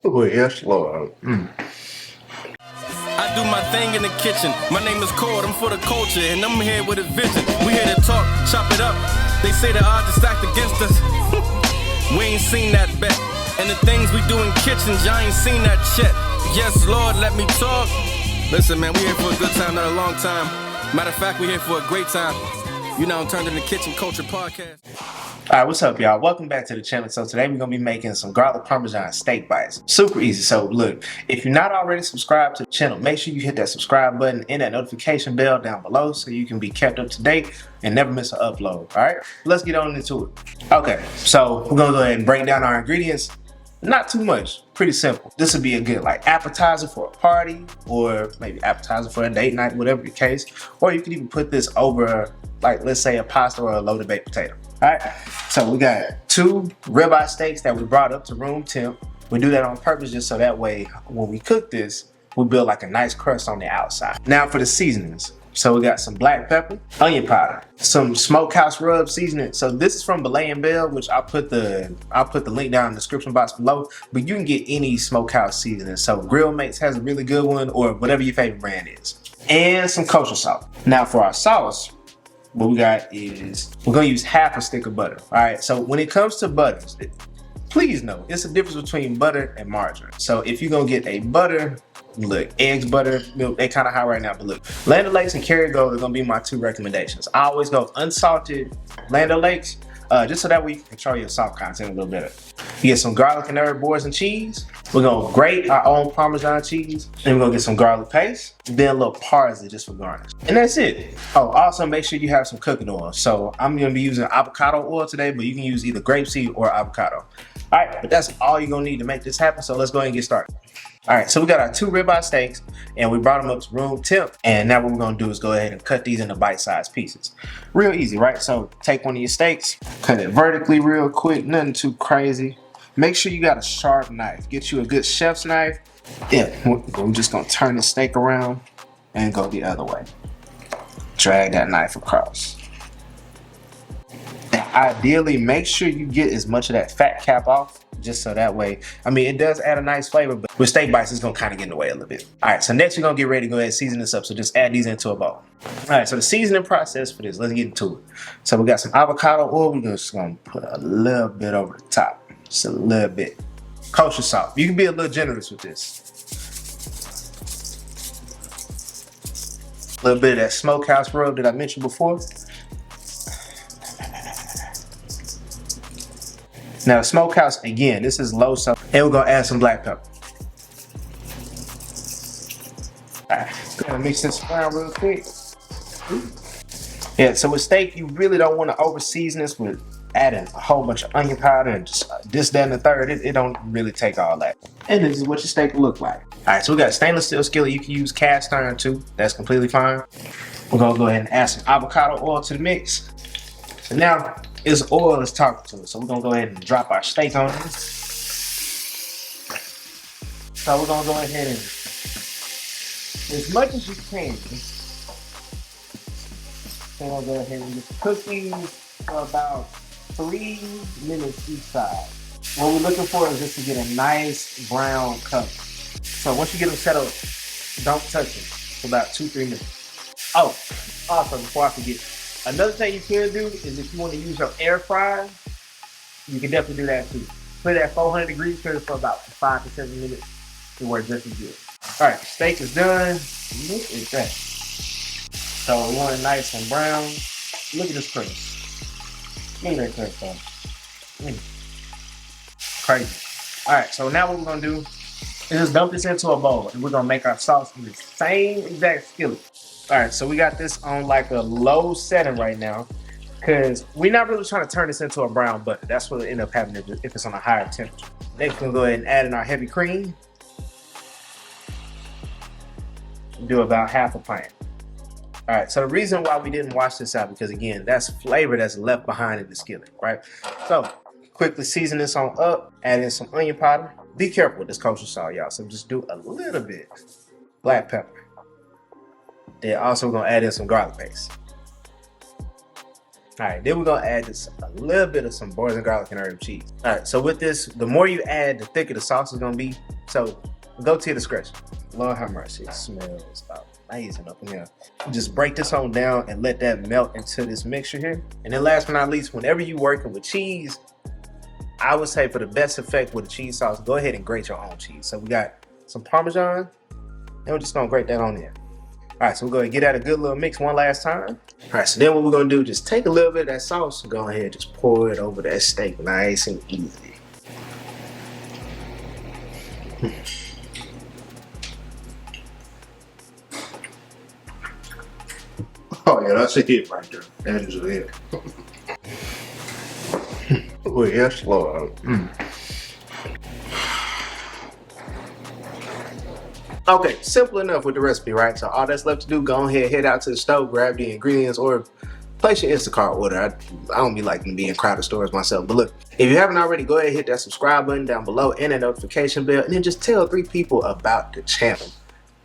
Oh, yes, Lord. I do my thing in the kitchen. My name is Cord, I'm for the culture, and I'm here with a vision. We here to talk, chop it up. They say the odds are stacked against us. We ain't seen that bet. And the things we do in kitchens, y'all ain't seen that shit. Yes, Lord, let me talk. Listen, man, we here for a good time, not a long time. Matter of fact, we here for a great time. You know, turned into Kitchen Culture Podcast. Alright, what's up, y'all? Welcome back to the channel. So today we're going to be making some garlic parmesan steak bites. Super easy. So look, if you're not already subscribed to the channel, make sure you hit that subscribe button and that notification bell down below so you can be kept up to date and never miss an upload. Alright, let's get on into it. Okay, so we're going to go ahead and break down our ingredients. Not too much, pretty simple. This would be a good like appetizer for a party, or maybe appetizer for a date night, whatever the case. Or you could even put this over, like, let's say a pasta or a loaded baked potato. All right, so we got 2 ribeye steaks that we brought up to room temp. We do that on purpose just so that way when we cook this, we build like a nice crust on the outside. Now for the seasonings. So we got some black pepper, onion powder, some smokehouse rub seasoning. So this is from Belay and Bell, which I'll put the link down in the description box below. But you can get any smokehouse seasoning. So Grill Mates has a really good one, or whatever your favorite brand is. And some kosher salt. Now for our sauce, what we got is we're gonna use half a stick of butter. All right. So when it comes to butters, please know it's a difference between butter and margarine. So if you're gonna get a butter, look, eggs, butter, milk, they kind of high right now, but look, Land O'Lakes and Kerrygold are gonna be my 2 recommendations. I always go unsalted Land O'Lakes, just so that way you can control your salt content a little better. You get some garlic and herb boards and cheese. We're gonna grate our own Parmesan cheese. Then we're gonna get some garlic paste, then a little parsley just for garnish. And that's it. Oh, also make sure you have some cooking oil. So I'm gonna be using avocado oil today, but you can use either grapeseed or avocado. All right, but that's all you're gonna need to make this happen. So let's go ahead and get started. All right, so we got our 2 ribeye steaks and we brought them up to room temp. And now what we're gonna do is go ahead and cut these into bite-sized pieces. Real easy, right? So take one of your steaks, cut it vertically real quick, nothing too crazy. Make sure you got a sharp knife. Get you a good chef's knife. Yeah, we're just gonna turn the steak around and go the other way. Drag that knife across. And ideally, make sure you get as much of that fat cap off, just so that way, I mean, it does add a nice flavor, but with steak bites, it's gonna kind of get in the way a little bit. All right, so next we're gonna get ready to go ahead and season this up. So just add these into a bowl. All right, so the seasoning process for this, let's get into it. So we got some avocado oil. We're just gonna put a little bit over the top. Just a little bit. Kosher salt. You can be a little generous with this. A little bit of that smokehouse rub that I mentioned before. Now smokehouse, again, this is low salt. And we're gonna add some black pepper. All right, gonna mix this around real quick. Yeah, so with steak, you really don't want to over season this with adding a whole bunch of onion powder and just this, that, and the third. It don't really take all that. And this is what your steak will look like. All right, so we got a stainless steel skillet. You can use cast iron too. That's completely fine. We're gonna go ahead and add some avocado oil to the mix. So now this oil is talking to us. So we're gonna go ahead and drop our steak on this. So we're gonna go ahead and, as much as you can, we're gonna go ahead and just cook these for about 3 minutes each side. What we're looking for is just to get a nice brown color. So once you get them settled, don't touch them for about 2-3 minutes. Oh, also before I forget, another thing you can do is if you want to use your air fryer, you can definitely do that too. Put it at 400 degrees for about 5 to 7 minutes to work just as good. All right, steak is done. Look at that. So we want it nice and brown. Look at this crust. Look at that crust, though. Crazy. All right, so now what we're gonna do is just dump this into a bowl, and we're gonna make our sauce in the same exact skillet. All right, so we got this on like a low setting right now, because we're not really trying to turn this into a brown butter. That's what it'll end up happening if it's on a higher temperature. Next, we're gonna go ahead and add in our heavy cream. Do about half a pint. All right, so the reason why we didn't wash this out, because again, that's flavor that's left behind in the skillet, right? So quickly season this on up, add in some onion powder. Be careful with this kosher salt, y'all. So just do a little bit. Black pepper. Then also we're gonna add in some garlic paste. All right, then we're gonna add this a little bit of some boiled garlic and herb cheese. All right, so with this, the more you add, the thicker the sauce is gonna be. So go to your discretion. Lord have mercy, it smells amazing up in here. Just break this on down and let that melt into this mixture here. And then last but not least, whenever you're working with cheese, I would say for the best effect with the cheese sauce, go ahead and grate your own cheese. So we got some Parmesan, and we're just gonna grate that on in. All right, so we're gonna get that a good little mix one last time. All right, so then what we're gonna do, just take a little bit of that sauce and go ahead and just pour it over that steak nice and easy. Oh yeah, that's a hit right there. That is a hit. Oh yes, Lord. Okay, simple enough with the recipe, right? So all that's left to do, go ahead, head out to the stove, grab the ingredients, or place your Instacart order. I don't be liking to be in crowded stores myself, but look, if you haven't already, go ahead and hit that subscribe button down below and that notification bell, and then just tell 3 people about the channel,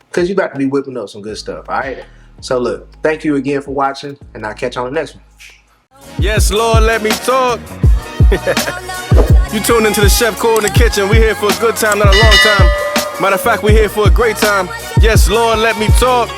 because you about to be whipping up some good stuff, all right? So look, thank you again for watching, and I'll catch you on the next one. Yes, Lord, let me talk. You tuned into the Chef Core in the kitchen. We here for a good time, not a long time. Matter of fact, we here for a great time. Yes, Lord, let me talk.